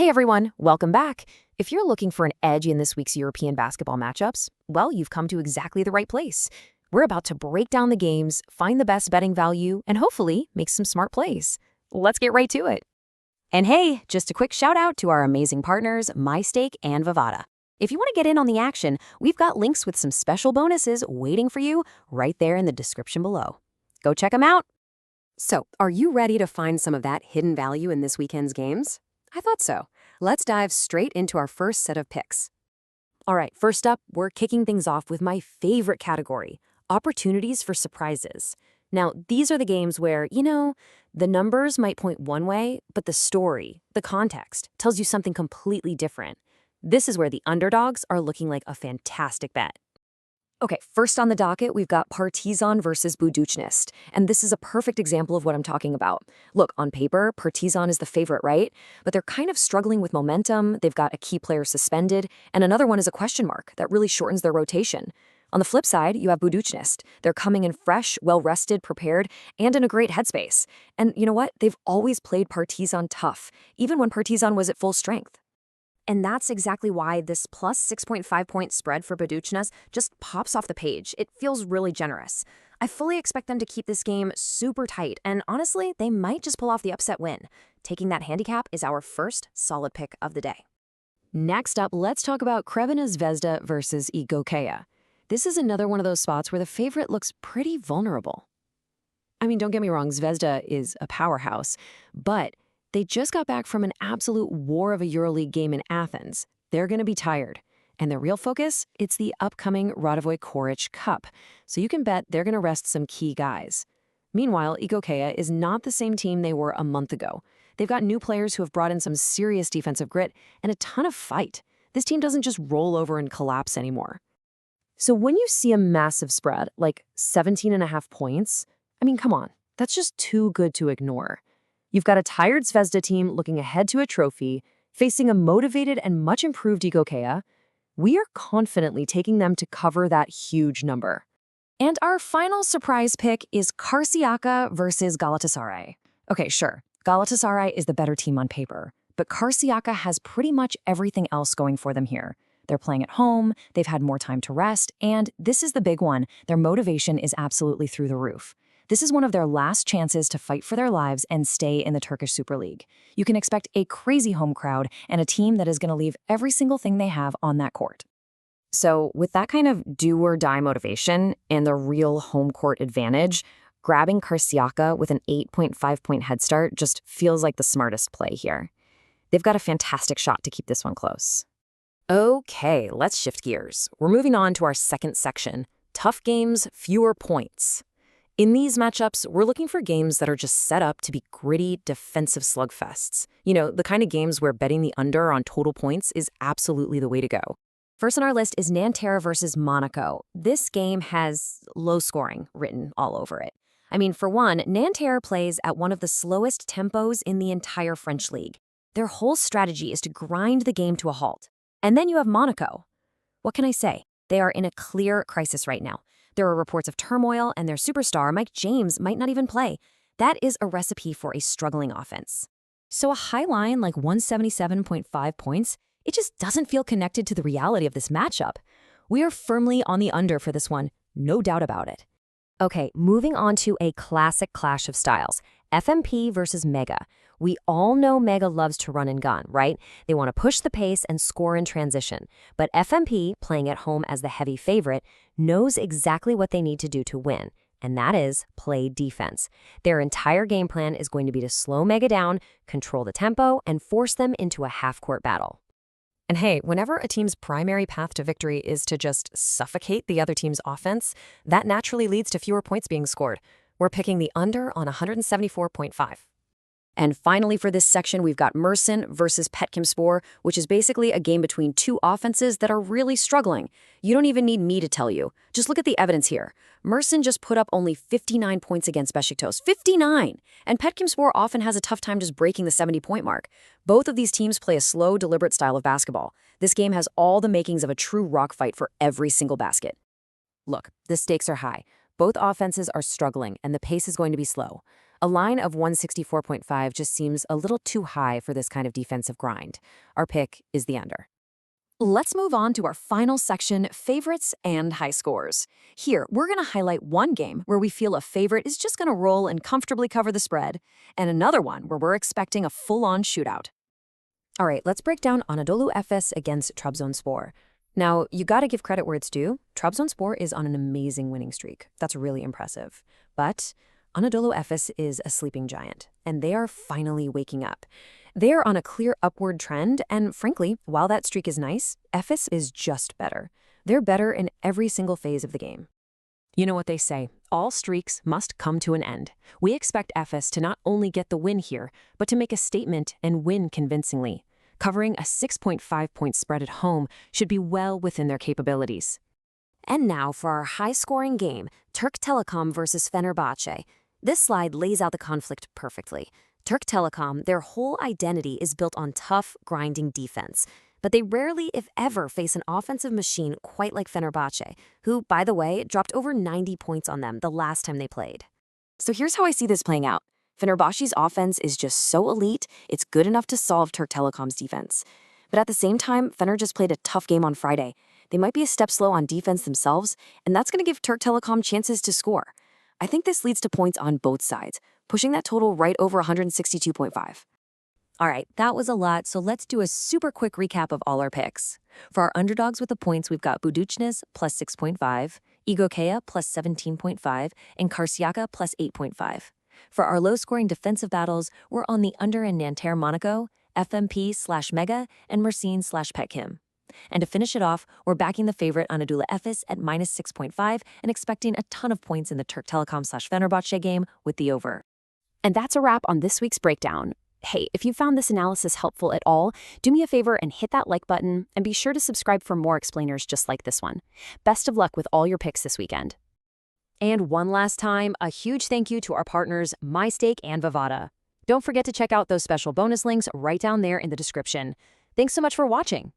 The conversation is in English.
Hey everyone, welcome back. If you're looking for an edge in this week's European basketball matchups, well, you've come to exactly the right place. We're about to break down the games, find the best betting value, and hopefully make some smart plays. Let's get right to it. And hey, just a quick shout out to our amazing partners, MyStake and Vadada. If you want to get in on the action, we've got links with some special bonuses waiting for you right there in the description below. Go check them out. So, are you ready to find some of that hidden value in this weekend's games? I thought so. Let's dive straight into our first set of picks. All right, first up, we're kicking things off with my favorite category, opportunities for surprises. Now, these are the games where, the numbers might point one way, but the story, the context, tells you something completely different. This is where the underdogs are looking like a fantastic bet. Okay, first on the docket, we've got Partizan versus Budućnost, and this is a perfect example of what I'm talking about. Look, on paper, Partizan is the favorite, right? But they're kind of struggling with momentum, they've got a key player suspended, and another one is a question mark that really shortens their rotation. On the flip side, you have Budućnost. They're coming in fresh, well-rested, prepared, and in a great headspace. And you know what? They've always played Partizan tough, even when Partizan was at full strength. And that's exactly why this plus 6.5-point spread for Budućnost just pops off the page. It feels really generous. I fully expect them to keep this game super tight, and honestly, they might just pull off the upset win. Taking that handicap is our first solid pick of the day. Next up, let's talk about Crvena Zvezda versus Igokea. This is another one of those spots where the favorite looks pretty vulnerable. I mean, don't get me wrong, Zvezda is a powerhouse, but they just got back from an absolute war of a EuroLeague game in Athens. They're going to be tired. And their real focus? It's the upcoming Radovoy Koric Cup. So you can bet they're going to rest some key guys. Meanwhile, Igokea is not the same team they were a month ago. They've got new players who have brought in some serious defensive grit and a ton of fight. This team doesn't just roll over and collapse anymore. So when you see a massive spread, like 17.5 points, I mean, come on, that's just too good to ignore. You've got a tired Zvezda team looking ahead to a trophy, facing a motivated and much improved Igokea. We are confidently taking them to cover that huge number. And our final surprise pick is Karşıyaka versus Galatasaray. Okay, sure, Galatasaray is the better team on paper, but Karşıyaka has pretty much everything else going for them here. They're playing at home, they've had more time to rest, and this is the big one, their motivation is absolutely through the roof. This is one of their last chances to fight for their lives and stay in the Turkish Super League. You can expect a crazy home crowd and a team that is going to leave every single thing they have on that court. So with that kind of do-or-die motivation and the real home court advantage, grabbing Karşıyaka with an 8.5-point head start just feels like the smartest play here. They've got a fantastic shot to keep this one close. Okay, let's shift gears. We're moving on to our second section, tough games, fewer points. In these matchups, we're looking for games that are just set up to be gritty, defensive slugfests. The kind of games where betting the under on total points is absolutely the way to go. First on our list is Nanterre versus Monaco. This game has low scoring written all over it. I mean, for one, Nanterre plays at one of the slowest tempos in the entire French league. Their whole strategy is to grind the game to a halt. And then you have Monaco. What can I say? They are in a clear crisis right now. There are reports of turmoil, and their superstar, Mike James, might not even play. That is a recipe for a struggling offense. So a high line like 177.5 points, it just doesn't feel connected to the reality of this matchup. We are firmly on the under for this one, no doubt about it. Okay, moving on to a classic clash of styles, FMP versus Mega. We all know Mega loves to run and gun, right? They want to push the pace and score in transition. But FMP, playing at home as the heavy favorite, knows exactly what they need to do to win, and that is play defense. Their entire game plan is going to be to slow Mega down, control the tempo, and force them into a half-court battle. And hey, whenever a team's primary path to victory is to just suffocate the other team's offense, that naturally leads to fewer points being scored. We're picking the under on 174.5. And finally for this section, we've got Mersin versus Petkimspor, which is basically a game between two offenses that are really struggling. You don't even need me to tell you. Just look at the evidence here. Mersin just put up only 59 points against Beşiktaş. 59! And Petkimspor often has a tough time just breaking the 70-point mark. Both of these teams play a slow, deliberate style of basketball. This game has all the makings of a true rock fight for every single basket. Look, the stakes are high. Both offenses are struggling, and the pace is going to be slow. A line of 164.5 just seems a little too high for this kind of defensive grind. Our pick is the under. Let's move on to our final section, favorites and high scores. Here, we're going to highlight one game where we feel a favorite is just going to roll and comfortably cover the spread, and another one where we're expecting a full-on shootout. All right, let's break down Anadolu Efes against Trabzonspor. Now, you got to give credit where it's due. Trabzonspor is on an amazing winning streak. That's really impressive. But Anadolu Efes is a sleeping giant, and they are finally waking up. They are on a clear upward trend, and frankly, while that streak is nice, Efes is just better. They're better in every single phase of the game. You know what they say, all streaks must come to an end. We expect Efes to not only get the win here, but to make a statement and win convincingly. Covering a 6.5-point spread at home should be well within their capabilities. And now for our high-scoring game, Türk Telekom versus Fenerbahçe. This slide lays out the conflict perfectly. Türk Telekom, their whole identity is built on tough, grinding defense. But they rarely, if ever, face an offensive machine quite like Fenerbahçe, who, by the way, dropped over 90 points on them the last time they played. So here's how I see this playing out. Fenerbahçe's offense is just so elite, it's good enough to solve Türk Telekom's defense. But at the same time, Fener just played a tough game on Friday. They might be a step slow on defense themselves, and that's going to give Türk Telekom chances to score. I think this leads to points on both sides, pushing that total right over 162.5. All right, that was a lot, so let's do a super quick recap of all our picks. For our underdogs with the points, we've got Budućnost plus 6.5, Igokea plus 17.5, and Karşıyaka plus 8.5. For our low-scoring defensive battles, we're on the under in Nanterre Monaco, FMP/Mega, and Mersin/Petkim. And to finish it off, we're backing the favorite Anadolu Efes at minus 6.5 and expecting a ton of points in the Türk Telekom/Fenerbahçe game with the over. And that's a wrap on this week's breakdown. Hey, if you found this analysis helpful at all, do me a favor and hit that like button, and be sure to subscribe for more explainers just like this one. Best of luck with all your picks this weekend. And one last time, a huge thank you to our partners, MyStake and Vadada. Don't forget to check out those special bonus links right down there in the description. Thanks so much for watching.